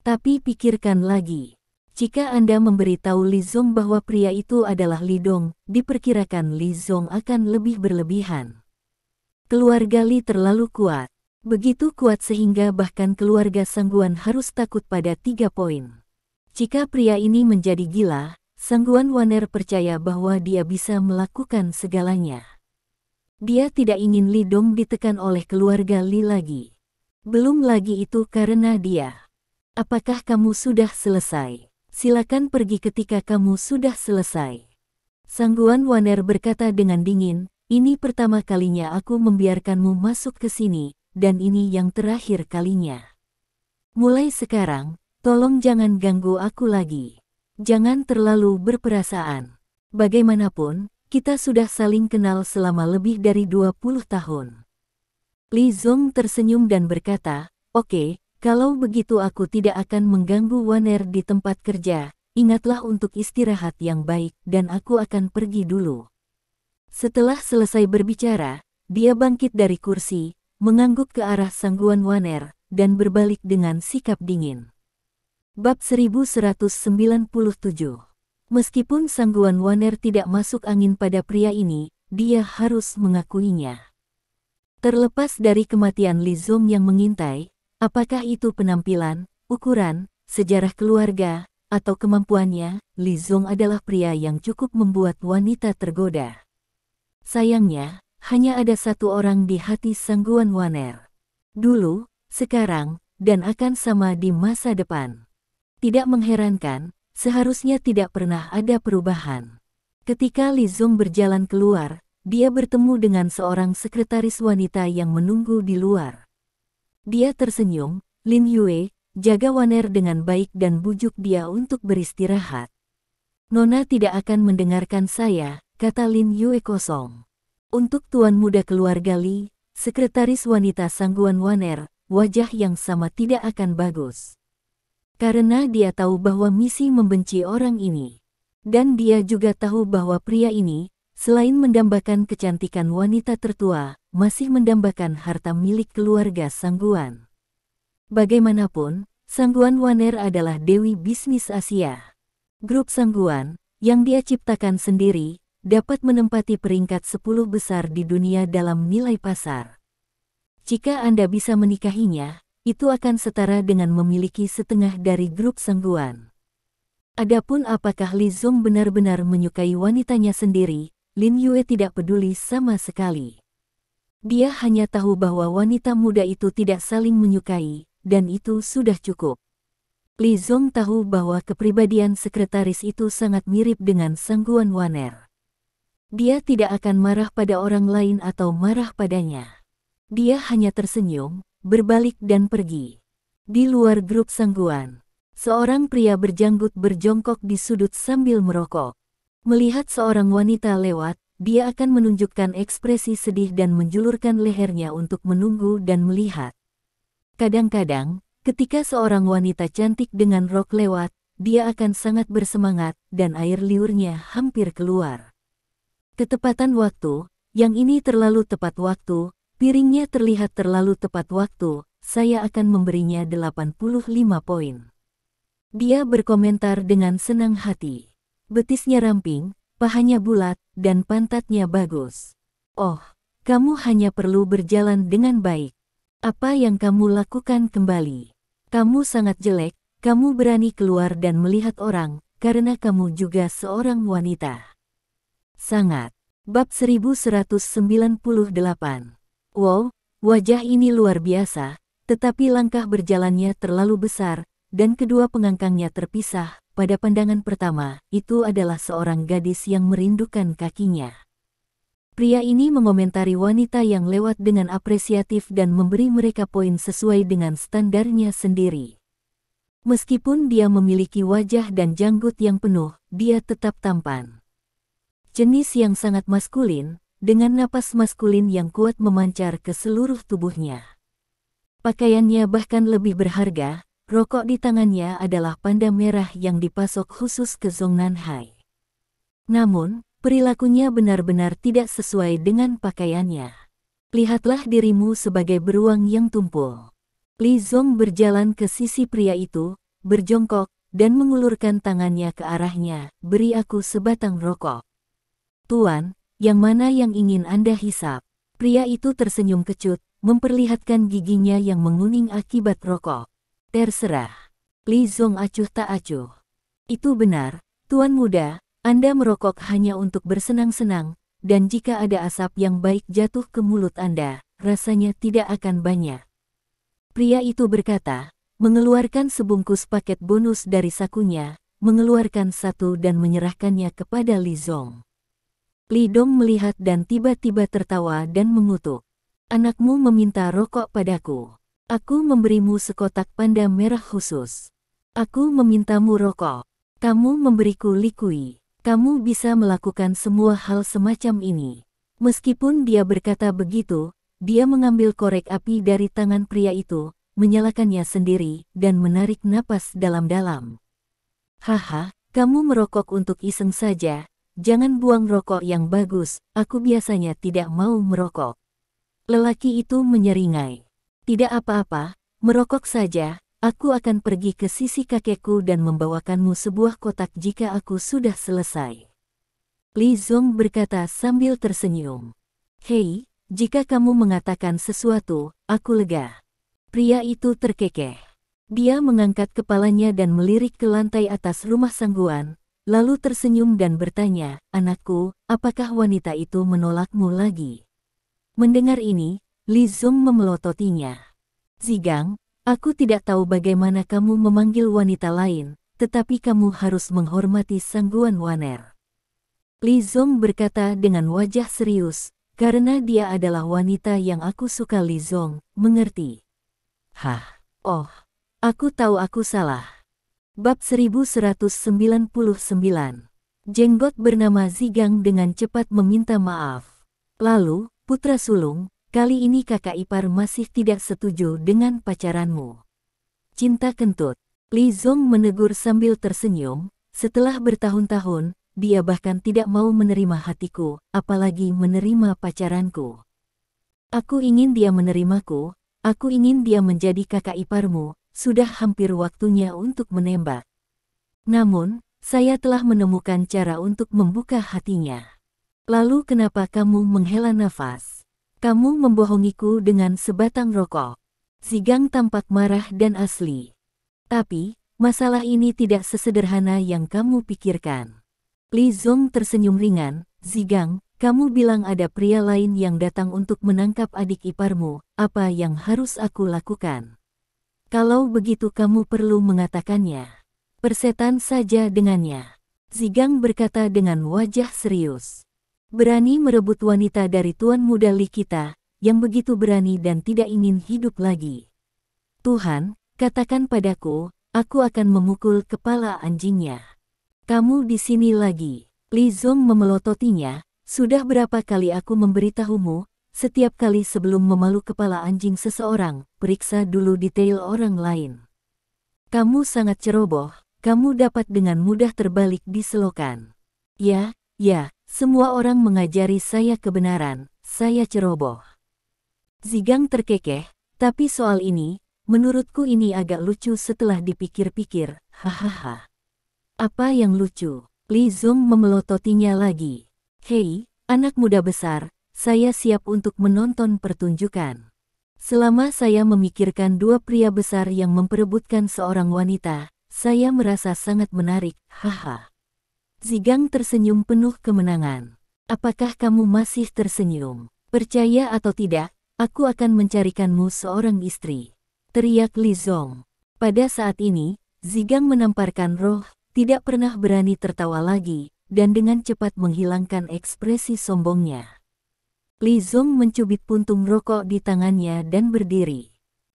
Tapi pikirkan lagi. Jika Anda memberitahu Li Zong bahwa pria itu adalah Li Dong, diperkirakan Li Zong akan lebih berlebihan. Keluarga Li terlalu kuat. Begitu kuat sehingga bahkan keluarga Sangguan harus takut pada 3 poin. Jika pria ini menjadi gila, Sangguan Waner percaya bahwa dia bisa melakukan segalanya. Dia tidak ingin Li Dong ditekan oleh keluarga Li lagi. Belum lagi itu karena dia. Apakah kamu sudah selesai? Silakan pergi ketika kamu sudah selesai. Sangguan Waner berkata dengan dingin, ini pertama kalinya aku membiarkanmu masuk ke sini, dan ini yang terakhir kalinya. Mulai sekarang, tolong jangan ganggu aku lagi. Jangan terlalu berperasaan. Bagaimanapun, kita sudah saling kenal selama lebih dari 20 tahun. Li Zong tersenyum dan berkata, oke, kalau begitu aku tidak akan mengganggu Waner di tempat kerja, ingatlah untuk istirahat yang baik dan aku akan pergi dulu. Setelah selesai berbicara, dia bangkit dari kursi, mengangguk ke arah Sangguan Waner, dan berbalik dengan sikap dingin. Bab 1197. Meskipun Sangguan Waner tidak masuk angin pada pria ini, dia harus mengakuinya. Terlepas dari kematian Li Zong yang mengintai, apakah itu penampilan, ukuran, sejarah keluarga, atau kemampuannya, Li Zong adalah pria yang cukup membuat wanita tergoda. Sayangnya, hanya ada satu orang di hati Sangguan Waner. Dulu, sekarang, dan akan sama di masa depan. Tidak mengherankan, seharusnya tidak pernah ada perubahan. Ketika Li Zong berjalan keluar, dia bertemu dengan seorang sekretaris wanita yang menunggu di luar. Dia tersenyum, Lin Yue, jaga Waner dengan baik dan bujuk dia untuk beristirahat. Nona tidak akan mendengarkan saya, kata Lin Yue kosong. Untuk tuan muda keluarga Li, sekretaris wanita Sangguan Waner, wajah yang sama tidak akan bagus. Karena dia tahu bahwa misi membenci orang ini. Dan dia juga tahu bahwa pria ini, selain mendambakan kecantikan wanita tertua, masih mendambakan harta milik keluarga Sangguan. Bagaimanapun, Sangguan Waner adalah dewi bisnis Asia. Grup Sangguan, yang dia ciptakan sendiri, dapat menempati peringkat 10 besar di dunia dalam nilai pasar. Jika Anda bisa menikahinya, itu akan setara dengan memiliki setengah dari grup Sangguan. Adapun apakah Li Zong benar-benar menyukai wanitanya sendiri, Lin Yue tidak peduli sama sekali. Dia hanya tahu bahwa wanita muda itu tidak saling menyukai, dan itu sudah cukup. Li Zong tahu bahwa kepribadian sekretaris itu sangat mirip dengan Sangguan Waner. Dia tidak akan marah pada orang lain atau marah padanya. Dia hanya tersenyum, berbalik dan pergi. Di luar grup Sangguan, seorang pria berjanggut berjongkok di sudut sambil merokok. Melihat seorang wanita lewat, dia akan menunjukkan ekspresi sedih dan menjulurkan lehernya untuk menunggu dan melihat. Kadang-kadang, ketika seorang wanita cantik dengan rok lewat, dia akan sangat bersemangat dan air liurnya hampir keluar. Ketepatan waktu, yang ini terlalu tepat waktu, piringnya terlihat terlalu tepat waktu, saya akan memberinya 85 poin. Dia berkomentar dengan senang hati. Betisnya ramping, pahanya bulat, dan pantatnya bagus. Oh, kamu hanya perlu berjalan dengan baik. Apa yang kamu lakukan kembali? Kamu sangat jelek, kamu berani keluar dan melihat orang, karena kamu juga seorang wanita. Sangat. Bab 1198. Wow, wajah ini luar biasa, tetapi langkah berjalannya terlalu besar, dan kedua pengangkangnya terpisah. Pada pandangan pertama, itu adalah seorang gadis yang merindukan kakinya. Pria ini mengomentari wanita yang lewat dengan apresiatif dan memberi mereka poin sesuai dengan standarnya sendiri. Meskipun dia memiliki wajah dan janggut yang penuh, dia tetap tampan. Jenis yang sangat maskulin, dengan napas maskulin yang kuat memancar ke seluruh tubuhnya. Pakaiannya bahkan lebih berharga, rokok di tangannya adalah panda merah yang dipasok khusus ke Zongnanhai. Namun, perilakunya benar-benar tidak sesuai dengan pakaiannya. Lihatlah dirimu sebagai beruang yang tumpul. Li Zong berjalan ke sisi pria itu, berjongkok, dan mengulurkan tangannya ke arahnya. Beri aku sebatang rokok. Tuan, yang mana yang ingin Anda hisap? Pria itu tersenyum kecut, memperlihatkan giginya yang menguning akibat rokok. Terserah. Li Zong acuh tak acuh. Itu benar, Tuan muda, Anda merokok hanya untuk bersenang-senang, dan jika ada asap yang baik jatuh ke mulut Anda, rasanya tidak akan banyak. Pria itu berkata, mengeluarkan sebungkus paket bonus dari sakunya, mengeluarkan satu dan menyerahkannya kepada Li Zong. Li Dong melihat dan tiba-tiba tertawa dan mengutuk. Anakmu meminta rokok padaku. Aku memberimu sekotak panda merah khusus. Aku memintamu rokok. Kamu memberiku likui. Kamu bisa melakukan semua hal semacam ini. Meskipun dia berkata begitu, dia mengambil korek api dari tangan pria itu, menyalakannya sendiri, dan menarik napas dalam-dalam. Haha, kamu merokok untuk iseng saja, jangan buang rokok yang bagus, aku biasanya tidak mau merokok. Lelaki itu menyeringai. Tidak apa-apa, merokok saja, aku akan pergi ke sisi kakekku dan membawakanmu sebuah kotak jika aku sudah selesai. Li Zong berkata sambil tersenyum. Hei, jika kamu mengatakan sesuatu, aku lega. Pria itu terkekeh. Dia mengangkat kepalanya dan melirik ke lantai atas rumah sangguan, lalu tersenyum dan bertanya, anakku, apakah wanita itu menolakmu lagi? Mendengar ini, Li Zong memelototinya. Zigang, aku tidak tahu bagaimana kamu memanggil wanita lain, tetapi kamu harus menghormati sangguan Waner. Li Zong berkata dengan wajah serius, karena dia adalah wanita yang aku suka. Li Zong, mengerti. Hah, oh, aku tahu aku salah. Bab 1199. Jenggot bernama Zigang dengan cepat meminta maaf. Lalu, putra sulung, kali ini kakak ipar masih tidak setuju dengan pacaranmu. Cinta kentut. Li Zong menegur sambil tersenyum, setelah bertahun-tahun, dia bahkan tidak mau menerima hatiku, apalagi menerima pacaranku. Aku ingin dia menerimaku, aku ingin dia menjadi kakak iparmu, sudah hampir waktunya untuk menembak. Namun, saya telah menemukan cara untuk membuka hatinya. Lalu kenapa kamu menghela nafas? Kamu membohongiku dengan sebatang rokok. Zigang tampak marah dan asli. Tapi, masalah ini tidak sesederhana yang kamu pikirkan. Li Zong tersenyum ringan, Zigang, kamu bilang ada pria lain yang datang untuk menangkap adik iparmu, apa yang harus aku lakukan? Kalau begitu kamu perlu mengatakannya. Persetan saja dengannya. Zigang berkata dengan wajah serius. Berani merebut wanita dari tuan muda Li kita, yang begitu berani dan tidak ingin hidup lagi. Tuhan, katakan padaku, aku akan memukul kepala anjingnya. Kamu di sini lagi. Li Zong memelototinya, sudah berapa kali aku memberitahumu, setiap kali sebelum memalu kepala anjing seseorang, periksa dulu detail orang lain. Kamu sangat ceroboh, kamu dapat dengan mudah terbalik di selokan. Ya, semua orang mengajari saya kebenaran, saya ceroboh. Zigang terkekeh, tapi soal ini, menurutku ini agak lucu setelah dipikir-pikir, hahaha. Apa yang lucu? Li Zong memelototinya lagi. Hei, anak muda besar, saya siap untuk menonton pertunjukan. Selama saya memikirkan dua pria besar yang memperebutkan seorang wanita, saya merasa sangat menarik, haha. Zigang tersenyum penuh kemenangan. Apakah kamu masih tersenyum? Percaya atau tidak, aku akan mencarikanmu seorang istri. Teriak Li Zong. Pada saat ini, Zigang menamparkan roh, tidak pernah berani tertawa lagi, dan dengan cepat menghilangkan ekspresi sombongnya. Li Zong mencubit puntung rokok di tangannya dan berdiri.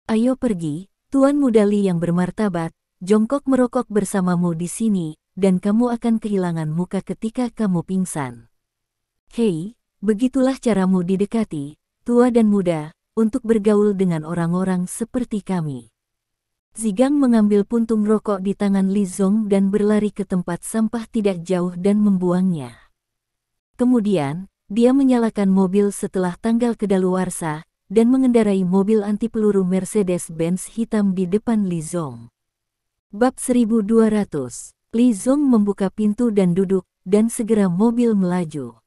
Ayo pergi, Tuan Muda Li yang bermartabat, jongkok merokok bersamamu di sini, dan kamu akan kehilangan muka ketika kamu pingsan. Hei, begitulah caramu didekati, tua dan muda, untuk bergaul dengan orang-orang seperti kami. Zigang mengambil puntung rokok di tangan Li Zong dan berlari ke tempat sampah tidak jauh dan membuangnya. Kemudian, dia menyalakan mobil setelah tanggal kedaluarsa, dan mengendarai mobil anti-peluru Mercedes-Benz hitam di depan Li Zong. Bab 1200, Li Zong membuka pintu dan duduk, dan segera mobil melaju.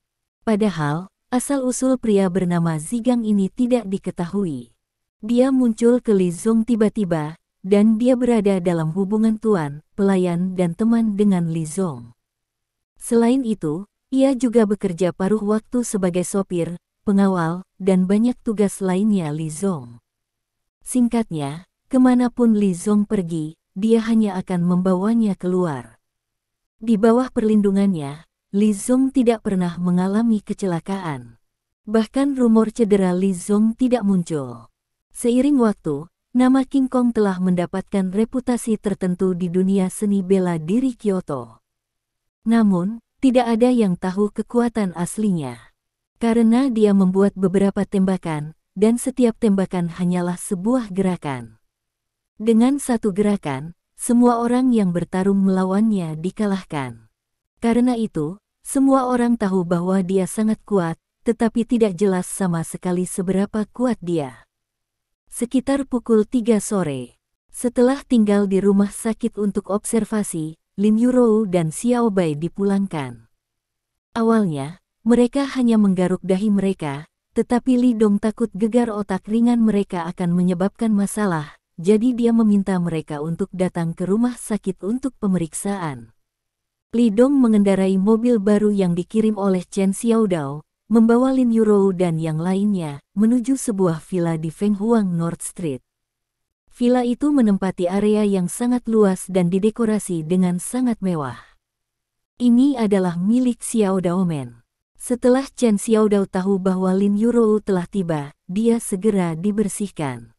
Padahal, asal-usul pria bernama Zigang ini tidak diketahui. Dia muncul ke Li Zong tiba-tiba, dan dia berada dalam hubungan tuan, pelayan dan teman dengan Li Zong. Selain itu, ia juga bekerja paruh waktu sebagai sopir, pengawal, dan banyak tugas lainnya Li Zong. Singkatnya, kemanapun Li Zong pergi, dia hanya akan membawanya keluar. Di bawah perlindungannya, Li Zong tidak pernah mengalami kecelakaan. Bahkan rumor cedera Li Zong tidak muncul. Seiring waktu, nama King Kong telah mendapatkan reputasi tertentu di dunia seni bela diri Kyoto. Namun, tidak ada yang tahu kekuatan aslinya. Karena dia membuat beberapa tembakan, dan setiap tembakan hanyalah sebuah gerakan. Dengan satu gerakan, semua orang yang bertarung melawannya dikalahkan. Karena itu, semua orang tahu bahwa dia sangat kuat, tetapi tidak jelas sama sekali seberapa kuat dia. Sekitar pukul 3 sore, setelah tinggal di rumah sakit untuk observasi, Lin Yurou dan Xiao Bai dipulangkan. Awalnya, mereka hanya menggaruk dahi mereka, tetapi Li Dong takut gegar otak ringan mereka akan menyebabkan masalah, jadi dia meminta mereka untuk datang ke rumah sakit untuk pemeriksaan. Li Dong mengendarai mobil baru yang dikirim oleh Chen Xiaodao, membawa Lin Yurou dan yang lainnya, menuju sebuah villa di Fenghuang North Street. Villa itu menempati area yang sangat luas dan didekorasi dengan sangat mewah. Ini adalah milik Xiaodao Men. Setelah Chen Xiaodao tahu bahwa Lin Yurou telah tiba, dia segera dibersihkan.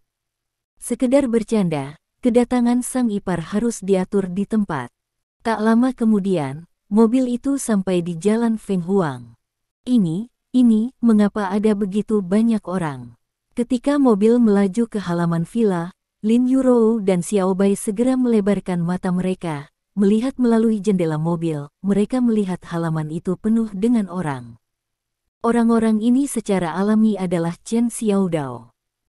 Sekedar bercanda, kedatangan sang ipar harus diatur di tempat. Tak lama kemudian, mobil itu sampai di jalan Fenghuang. Ini, mengapa ada begitu banyak orang? Ketika mobil melaju ke halaman villa, Lin Yurou dan Xiao Bai segera melebarkan mata mereka. Melihat melalui jendela mobil, mereka melihat halaman itu penuh dengan orang. Orang-orang ini secara alami adalah Chen Xiaodao.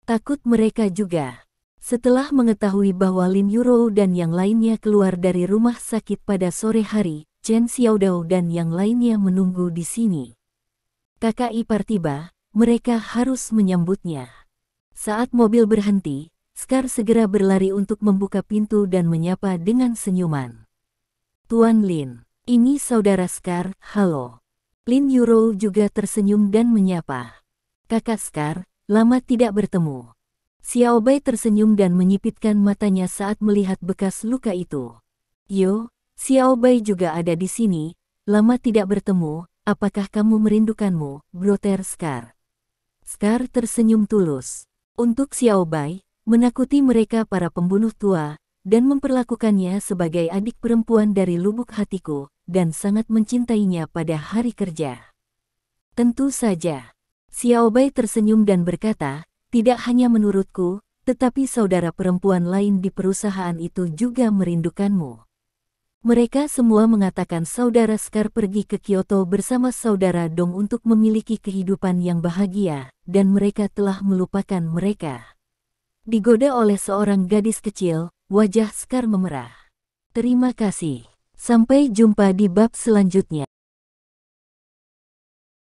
Takut mereka juga. Setelah mengetahui bahwa Lin Yurou dan yang lainnya keluar dari rumah sakit pada sore hari, Chen Xiaodao dan yang lainnya menunggu di sini. Kakak ipar tiba, mereka harus menyambutnya. Saat mobil berhenti, Scar segera berlari untuk membuka pintu dan menyapa dengan senyuman. Tuan Lin, ini saudara Scar, halo. Lin Yurou juga tersenyum dan menyapa. Kakak Scar, lama tidak bertemu. Xiao Bai tersenyum dan menyipitkan matanya saat melihat bekas luka itu. Yo, Xiao Bai juga ada di sini, lama tidak bertemu, apakah kamu merindukanmu, Brother Scar? Scar tersenyum tulus. Untuk Xiao Bai, menakuti mereka para pembunuh tua, dan memperlakukannya sebagai adik perempuan dari lubuk hatiku, dan sangat mencintainya pada hari kerja. Tentu saja. Xiao Bai tersenyum dan berkata, tidak hanya menurutku, tetapi saudara perempuan lain di perusahaan itu juga merindukanmu. Mereka semua mengatakan saudara Scar pergi ke Kyoto bersama saudara Dong untuk memiliki kehidupan yang bahagia, dan mereka telah melupakan mereka. Digoda oleh seorang gadis kecil, wajah Scar memerah. Terima kasih. Sampai jumpa di bab selanjutnya.